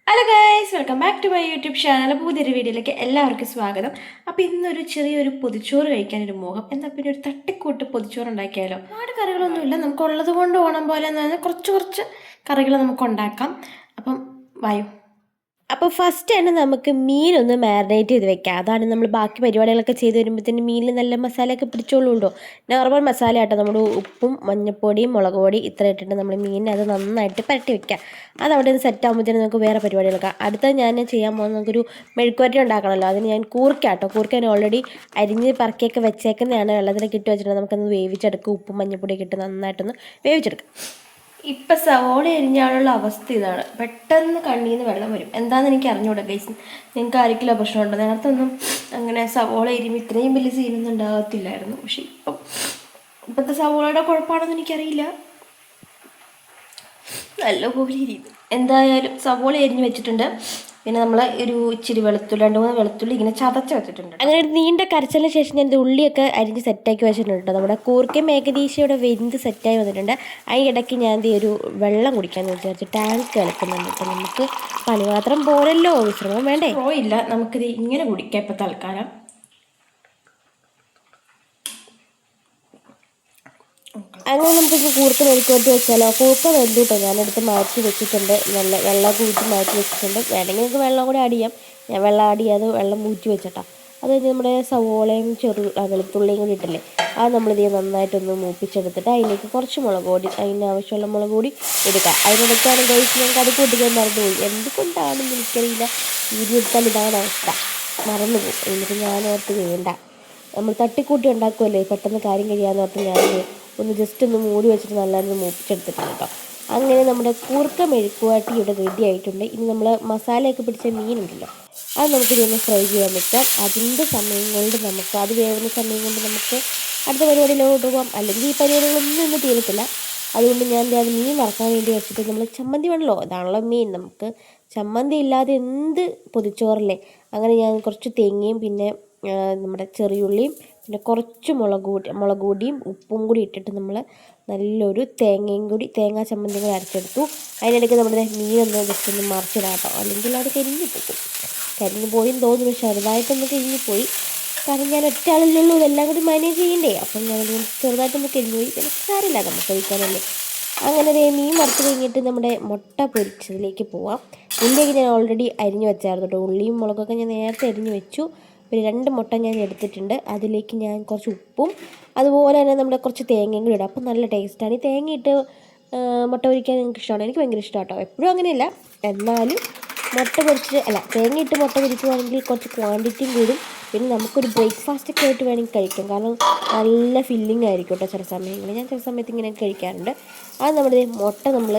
Hello guys, welcome back to my YouTube channel. പുതിയൊരു വീഡിയോയിലേക്ക് എല്ലാവർക്കും സ്വാഗതം. അപ്പോൾ ഇന്നൊരു ചെറിയൊരു പൊതിച്ചോറ് കഴിക്കാനൊരു മോഹം. എന്നാൽ പിന്നെ ഒരു തട്ടിക്കൂട്ട് പൊതിച്ചോറ് ഉണ്ടാക്കിയാലോ? ഒരുപാട് കറികളൊന്നുമില്ല, നമുക്കുള്ളത് കൊണ്ട് ഓണം പോലെ എന്ന് കുറച്ച് കുറച്ച് കറികൾ നമുക്ക് ഉണ്ടാക്കാം. അപ്പം വായു. അപ്പോൾ ഫസ്റ്റ് തന്നെ നമുക്ക് മീനൊന്ന് മാരിനേറ്റ് ചെയ്ത് വെക്കാം. അതാണ് നമ്മൾ ബാക്കി പരിപാടികളൊക്കെ ചെയ്ത് വരുമ്പോഴത്തേന് മീനിൽ നല്ല മസാലയൊക്കെ പിടിച്ചോളൂണ്ടോ. നോർമൽ മസാല ആട്ടോ, നമ്മൾ ഉപ്പും മഞ്ഞപ്പൊടിയും മുളക് പൊടി ഇത്ര ഇട്ടിട്ട് നമ്മൾ മീനിനെ അത് നന്നായിട്ട് പരട്ടി വെക്കാം. അതവിടെ നിന്ന് സെറ്റ് ആകുമ്പോഴത്തേനും നമുക്ക് വേറെ പരിപാടികളൊക്കെ. അടുത്ത ഞാൻ ചെയ്യാൻ പോകുന്നത് നമുക്കൊരു മെഴുക്കുവരട്ടി ഉണ്ടാക്കണമല്ലോ. അതിന് ഞാൻ കൂർക്കാട്ടോ, കൂർക്ക ഞാൻ ഓൾറെഡി അരിഞ്ഞ് പറക്കിയൊക്കെ വെച്ചേക്കുന്നതാണ്. വെള്ളത്തിലൊക്കെ ഇട്ട് വെച്ചിട്ട് നമുക്കൊന്ന് വേവിച്ചെടുക്കും. ഉപ്പും മഞ്ഞപ്പൊടിയൊക്കെ ഇട്ട് നന്നായിട്ടൊന്ന് വേവിച്ചെടുക്കാം. ഇപ്പം സവോള എരിഞ്ഞാലുള്ള അവസ്ഥ ഇതാണ്, പെട്ടെന്ന് കണ്ണിൽ നിന്ന് വെള്ളം വരും. എന്താണെന്ന് എനിക്ക് അറിഞ്ഞൂടാ ഗൈസ്. നിങ്ങൾക്ക് ആർക്കെങ്കിലും പ്രശ്നമുണ്ടോ? നേരത്തൊന്നും അങ്ങനെ സവോള എരിയുമ്പോൾ ഇത്രയും വലിയ സീനൊന്നും ഉണ്ടാകത്തില്ലായിരുന്നു. പക്ഷെ ഇപ്പോഴത്തെ സവോളയുടെ കുഴപ്പമാണെന്ന് എനിക്കറിയില്ല, നല്ലപോലെ എരിയുന്നു. എന്തായാലും സവോള എരിഞ്ഞ് വെച്ചിട്ടുണ്ട്. പിന്നെ നമ്മൾ ഒരു ഇച്ചിരി വെളുത്തുള്ളി, 2-3 വെളുത്തുള്ളി ഇങ്ങനെ ചതച്ച് വെച്ചിട്ടുണ്ട്. അങ്ങനെ ഒരു നീണ്ട കരച്ചലിന് ശേഷം ഞാൻ ഉള്ളിയൊക്കെ അരിഞ്ഞ് സെറ്റാക്കി വെച്ചിട്ടുണ്ട് കേട്ടോ. നമ്മുടെ കൂർക്കയും ഏകദേശം ഇവിടെ വെന്ത് സെറ്റായി വന്നിട്ടുണ്ട്. അതിനിടയ്ക്ക് ഞാൻ ഒരു വെള്ളം കുടിക്കാമെന്ന് വിചാരിച്ചു ടാങ്ക് കളിക്കുന്നുണ്ട്. അപ്പം നമുക്ക് പണി മാത്രം പോരല്ലോ, വിശ്രമം വേണ്ടേ? പോയില്ല, നമുക്കിത് ഇങ്ങനെ കുടിക്കാം ഇപ്പം തൽക്കാലം. അങ്ങനെ നമുക്കിപ്പോൾ കൂർക്ക മെഴുക്കുവരട്ടി വെച്ചാലോ? കൂർക്ക വെന്തിട്ടോ, ഞാനെടുത്ത് മാറ്റി വെച്ചിട്ടുണ്ട്. നല്ല വെള്ളം ഊറ്റി മാറ്റി വെച്ചിട്ടുണ്ട്. വേണമെങ്കിൽ നിങ്ങൾക്ക് വെള്ളം കൂടി ആഡ് ചെയ്യാം. ഞാൻ വെള്ളം ആഡ് ചെയ്യാതെ വെള്ളം ഊറ്റി വെച്ചിട്ടാ. അത് കഴിഞ്ഞ് നമ്മുടെ സവോളയും വെളുത്തുള്ളിയും കൂടി ഇട്ടില്ലേ, അത് നമ്മളിത് നന്നായിട്ടൊന്ന് മൂപ്പിച്ചെടുത്തിട്ട് അതിലേക്ക് കുറച്ച് മുളക് പൊടി, അതിനാവശ്യമുള്ള മുളക് പൊടി എടുക്കാം. അതിനിടയ്ക്കാണ് കഴിച്ച് ഞാൻ കടുക്ക് പൊട്ടിക്കാൻ മറന്നുപോയി. എന്തുകൊണ്ടാണെന്ന് എനിക്കറിയില്ല. വീഡിയോ എടുത്താൽ ഇതാണ് അവസ്ഥ, മറന്നുപോകും. എന്നിട്ട് ഞാൻ ഓർത്ത് വേണ്ട, നമ്മൾ തട്ടിക്കൂട്ടി ഉണ്ടാക്കുമല്ലേ, പെട്ടെന്ന് കാര്യം കഴിയാമെന്ന് ഓർത്ത് ഞാൻ ഒന്ന് ജസ്റ്റ് ഒന്ന് മൂടി വെച്ചിട്ട് നല്ലൊന്ന് മൂപ്പിച്ചെടുത്തിട്ടുണ്ട് കേട്ടോ. അങ്ങനെ നമ്മുടെ കൂർക്ക മെഴുക്കുവരട്ടി ഇവിടെ റെഡി ആയിട്ടുണ്ട്. ഇനി നമ്മൾ മസാലയൊക്കെ പിടിച്ച മീനുണ്ടല്ലോ, അത് നമുക്കിതൊന്ന് ഫ്രൈ ചെയ്യാൻ വെക്കാം. അതിൻ്റെ സമയം കൊണ്ട് നമുക്ക്, അത് വേവുന്ന സമയം കൊണ്ട് നമുക്ക് അടുത്ത പരിപാടിയിലോട്ട് പോകാം. അല്ലെങ്കിൽ ഈ പരിപാടികളൊന്നും ഇന്ന് തീരത്തില്ല. അതുകൊണ്ട് ഞാൻ അത് മീൻ വറക്കാൻ വേണ്ടി വെച്ചിട്ട്, നമ്മൾ ചമ്മന്തി വേണമല്ലോ, അതാണല്ലോ മീൻ. നമുക്ക് ചമ്മന്തി ഇല്ലാതെ എന്ത് പൊതിച്ചോറല്ലേ. അങ്ങനെ ഞാൻ കുറച്ച് തേങ്ങയും പിന്നെ നമ്മുടെ ചെറിയുള്ളിയും പിന്നെ കുറച്ച് മുളക് പൊടിയും ഉപ്പും കൂടി ഇട്ടിട്ട് നമ്മൾ നല്ലൊരു തേങ്ങാ ചമ്മന്തി കൂടി അരച്ചെടുത്തു. അതിനിടയ്ക്ക് നമ്മുടെ മീനൊന്ന് ജസ്റ്റ് ഒന്ന് മറിച്ചിടാം കേട്ടോ, അല്ലെങ്കിൽ അത് കരിഞ്ഞു പോകും. കരിഞ്ഞു പോയെന്ന് തോന്നുന്നു, പക്ഷെ ചെറുതായിട്ടൊന്ന് കരിഞ്ഞു പോയി. കാരണം ഞാൻ ഒറ്റ ആളിലുള്ളൂ, ഇതെല്ലാം കൂടി മാനേജ് ചെയ്യണ്ടേ. അപ്പം ഞാൻ ചെറുതായിട്ടൊന്ന് കരിഞ്ഞു പോയി. പിന്നെ സാരമില്ല, നമുക്ക് കഴിക്കാനല്ലേ. അങ്ങനെ മീൻ വറുത്ത് കഴിഞ്ഞിട്ട് നമ്മുടെ മുട്ട പൊരിച്ചതിലേക്ക് പോവാം. ഉള്ളിയൊക്കെ ഞാൻ ഓൾറെഡി അരിഞ്ഞു വെച്ചായിരുന്നു കേട്ടോ. ഉള്ളിയും മുളകൊക്കെ ഞാൻ നേരത്തെ അരിഞ്ഞു വെച്ചു. പിന്നെ 2 മുട്ട ഞാൻ എടുത്തിട്ടുണ്ട്. അതിലേക്ക് ഞാൻ കുറച്ച് ഉപ്പും അതുപോലെ തന്നെ നമ്മുടെ കുറച്ച് തേങ്ങയും കൂടി ഇടാം. അപ്പം നല്ല ടേസ്റ്റാണ്. ഈ തേങ്ങയിട്ട് മുട്ട പൊരിക്കാൻ നിങ്ങൾക്ക് ഇഷ്ടമാണ്, എനിക്ക് ഭയങ്കര ഇഷ്ടമാണ് കേട്ടോ. എപ്പോഴും അങ്ങനെയല്ല, എന്നാലും തേങ്ങയിട്ട് മുട്ട പൊരിക്കുവാണെങ്കിൽ കുറച്ച് ക്വാണ്ടിറ്റിയും കൂടും. പിന്നെ നമുക്കൊരു ബ്രേക്ക്ഫാസ്റ്റൊക്കെ ആയിട്ട് വേണമെങ്കിൽ കഴിക്കാം. കാരണം നല്ല ഫില്ലിംഗ് ആയിരിക്കും കേട്ടോ ചില സമയങ്ങളിൽ. ഞാൻ ചില സമയത്ത് ഇങ്ങനെ കഴിക്കാറുണ്ട്. അത് നമ്മുടെ മുട്ട നമ്മൾ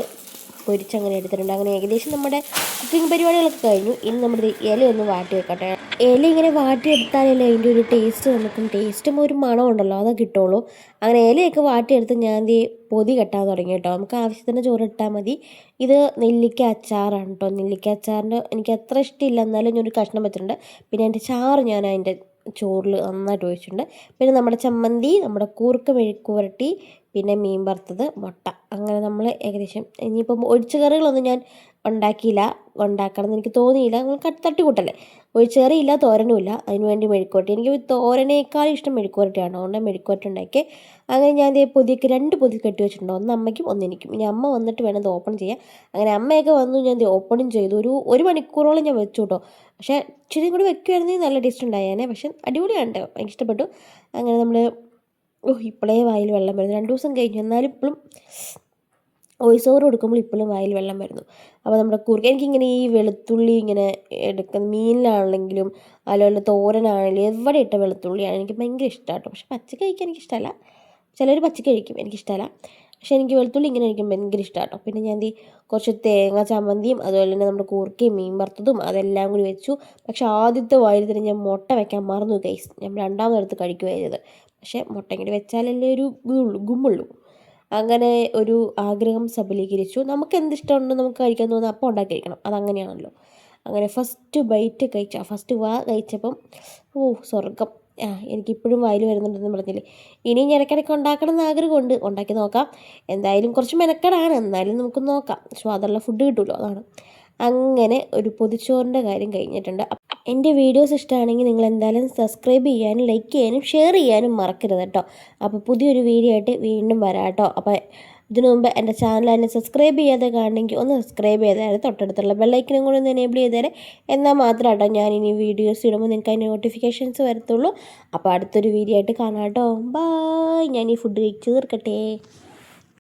പൊരിച്ചങ്ങനെ എടുത്തിട്ടുണ്ട്. അങ്ങനെ ഏകദേശം നമ്മുടെ കുക്കിംഗ് പരിപാടികളൊക്കെ കഴിഞ്ഞു. ഇനി നമ്മുടെ ഇല ഒന്ന് വാട്ടി വെക്കട്ടെ. ഇല ഇങ്ങനെ വാട്ടിയെടുത്താലല്ലേ അതിൻ്റെ ഒരു ടേസ്റ്റ്, നമുക്കും ടേസ്റ്റും ഒരു മണം ഉണ്ടല്ലോ, അതൊക്കെ കിട്ടുള്ളൂ. അങ്ങനെ ഇലയൊക്കെ വാട്ടിയെടുത്ത് ഞാൻ പൊതി കെട്ടാൻ തുടങ്ങി കേട്ടോ. നമുക്ക് ആവശ്യത്തിന് ചോറ് ഇട്ടാൽ മതി. ഇത് നെല്ലിക്ക അച്ചാറാണ് കേട്ടോ. നെല്ലിക്ക അച്ചാറിൻ്റെ എനിക്ക് അത്ര ഇഷ്ടമില്ല, എന്നാലും ഞാനൊരു കഷ്ണം വെച്ചിട്ടുണ്ട്. പിന്നെ അതിൻ്റെ ചാറ് ഞാൻ അതിൻ്റെ ചോറിൽ നന്നായിട്ട് ഒഴിച്ചിട്ടുണ്ട്. പിന്നെ നമ്മുടെ ചമ്മന്തി, നമ്മുടെ കൂർക്ക മെഴുക്ക് പുരട്ടി, പിന്നെ മീൻ വറുത്തത്, മുട്ട. അങ്ങനെ നമ്മൾ ഏകദേശം ഇനിയിപ്പം ഒഴിച്ച് കറികളൊന്നും ഞാൻ ഉണ്ടാക്കണം എന്ന് എനിക്ക് തോന്നിയില്ല. നമ്മൾ തട്ടിക്കൂട്ടല്ലേ. ഒഴിച്ച് കറിയില്ല, തോരനുമില്ല. അതിന് വേണ്ടി മെഴുക്കുവരട്ടി, എനിക്ക് തോരനേക്കാളും ഇഷ്ടം മെഴുക്കുവരട്ടിയാണ്. അതുകൊണ്ട് മെഴുക്കുവരട്ടി ഉണ്ടാക്കി. അങ്ങനെ ഞാൻ പൊതിയൊക്കെ 2 പൊതി കെട്ടി വെച്ചിട്ടുണ്ട്. ഒന്ന് അമ്മയ്ക്കും ഒന്ന് എനിക്കും. ഇനി അമ്മ വന്നിട്ട് വേണം ഇത് ഓപ്പൺ ചെയ്യാൻ. അങ്ങനെ അമ്മയൊക്കെ വന്നു, ഞാൻ ഓപ്പണും ചെയ്തു. ഒരു മണിക്കൂറോളം ഞാൻ വെച്ചു കേട്ടോ. പക്ഷേ ഇച്ചിരി കൂടി വെക്കുമായിരുന്നെങ്കിൽ നല്ല ടേസ്റ്റ് ഉണ്ടായേനെ. പക്ഷേ അടിപൊളിയാണ് കേട്ടോ, എനിക്ക് ഇഷ്ടപ്പെട്ടു. അങ്ങനെ നമ്മൾ ഇപ്പോഴേ വായിൽ വെള്ളം വരുന്നു. 2 ദിവസം കഴിഞ്ഞു, എന്നാലും ഇപ്പോഴും വോയിസ് ഓവർ കൊടുക്കുമ്പോൾ ഇപ്പോഴും വായിൽ വെള്ളം വരുന്നു. അപ്പോൾ നമ്മുടെ കൂർക്ക, എനിക്കിങ്ങനെ ഈ വെളുത്തുള്ളി ഇങ്ങനെ എടുക്കുന്ന മീനിലാണെങ്കിലും അതുപോലെ തോരനാണെങ്കിലും എവിടെ ഇട്ട വെളുത്തുള്ളിയാണ് എനിക്ക് ഭയങ്കര ഇഷ്ടമാട്ടോ. പക്ഷെ പച്ചക്ക് കഴിക്കാൻ എനിക്കിഷ്ടമല്ല. ചിലർ പച്ചക്ക് കഴിക്കും, എനിക്കിഷ്ടമല്ല. പക്ഷേ എനിക്ക് വെളുത്തുള്ളി ഇങ്ങനെ കഴിക്കാൻ ഭയങ്കര ഇഷ്ടമാട്ടോ. പിന്നെ ഞാൻ കുറച്ച് തേങ്ങ ചമ്മന്തിയും അതുപോലെ തന്നെ നമ്മുടെ കൂർക്കയും മീൻ വറുത്തതും അതെല്ലാം കൂടി വെച്ചു. പക്ഷേ ആദ്യത്തെ വായിൽ തന്നെ ഞാൻ മുട്ട വെക്കാൻ മറന്നു ഗൈസ്. ഞാൻ രണ്ടാമതെടുത്ത് കഴിക്കുകയായിരുന്നത്. പക്ഷേ മുട്ട ഇങ്ങനെ വെച്ചാലല്ലേ ഒരു ഗുമ്മുള്ളൂ. അങ്ങനെ ഒരു ആഗ്രഹം സബലീകരിച്ചു. നമുക്ക് എന്തിഷ്ടമുണ്ടോ നമുക്ക് കഴിക്കാൻ തോന്നുന്നത് അപ്പം ഉണ്ടാക്കി കഴിക്കണം, അതങ്ങനെയാണല്ലോ. അങ്ങനെ ഫസ്റ്റ് കഴിച്ചപ്പം സ്വർഗം. എനിക്കിപ്പോഴും വായിൽ വരുന്നുണ്ടെന്ന് പറഞ്ഞില്ലേ. ഇനിയും ഇടയ്ക്കിടയ്ക്ക് ഉണ്ടാക്കണം എന്ന് ആഗ്രഹമുണ്ട്, ഉണ്ടാക്കി നോക്കാം. എന്തായാലും കുറച്ച് മെനക്കെടാണ്, എന്നാലും നമുക്ക് നോക്കാം. സ്വാദുള്ള ഫുഡ് കിട്ടുമല്ലോ, അതാണ്. അങ്ങനെ ഒരു പൊതിച്ചോറിൻ്റെ കാര്യം കഴിഞ്ഞിട്ടുണ്ട്. എൻ്റെ വീഡിയോസ് ഇഷ്ടമാണെങ്കിൽ നിങ്ങൾ എന്തായാലും സബ്സ്ക്രൈബ് ചെയ്യാനും ലൈക്ക് ചെയ്യാനും ഷെയർ ചെയ്യാനും മറക്കരുത് കേട്ടോ. അപ്പോൾ പുതിയൊരു വീഡിയോ ആയിട്ട് വീണ്ടും വരാം കേട്ടോ. അപ്പോൾ ഇതിനു മുമ്പ് എൻ്റെ ചാനൽ തന്നെ സബ്സ്ക്രൈബ് ചെയ്യാതെ കാണണമെങ്കിൽ ഒന്ന് സബ്സ്ക്രൈബ് ചെയ്താൽ തൊട്ടടുത്തുള്ള ബെല്ലൈക്കനും കൂടി ഒന്ന് എനേബിൾ ചെയ്തേരെ. എന്നാൽ മാത്രം കേട്ടോ ഞാൻ ഇനി വീഡിയോസ് ഇടുമ്പോൾ നിങ്ങൾക്ക് അതിൻ്റെ നോട്ടിഫിക്കേഷൻസ് വരത്തുള്ളൂ. അപ്പോൾ അടുത്തൊരു വീഡിയോ ആയിട്ട് കാണാം കേട്ടോ. ബായ്. ഞാൻ ഈ ഫുഡ് കഴിച്ച് തീർക്കട്ടെ.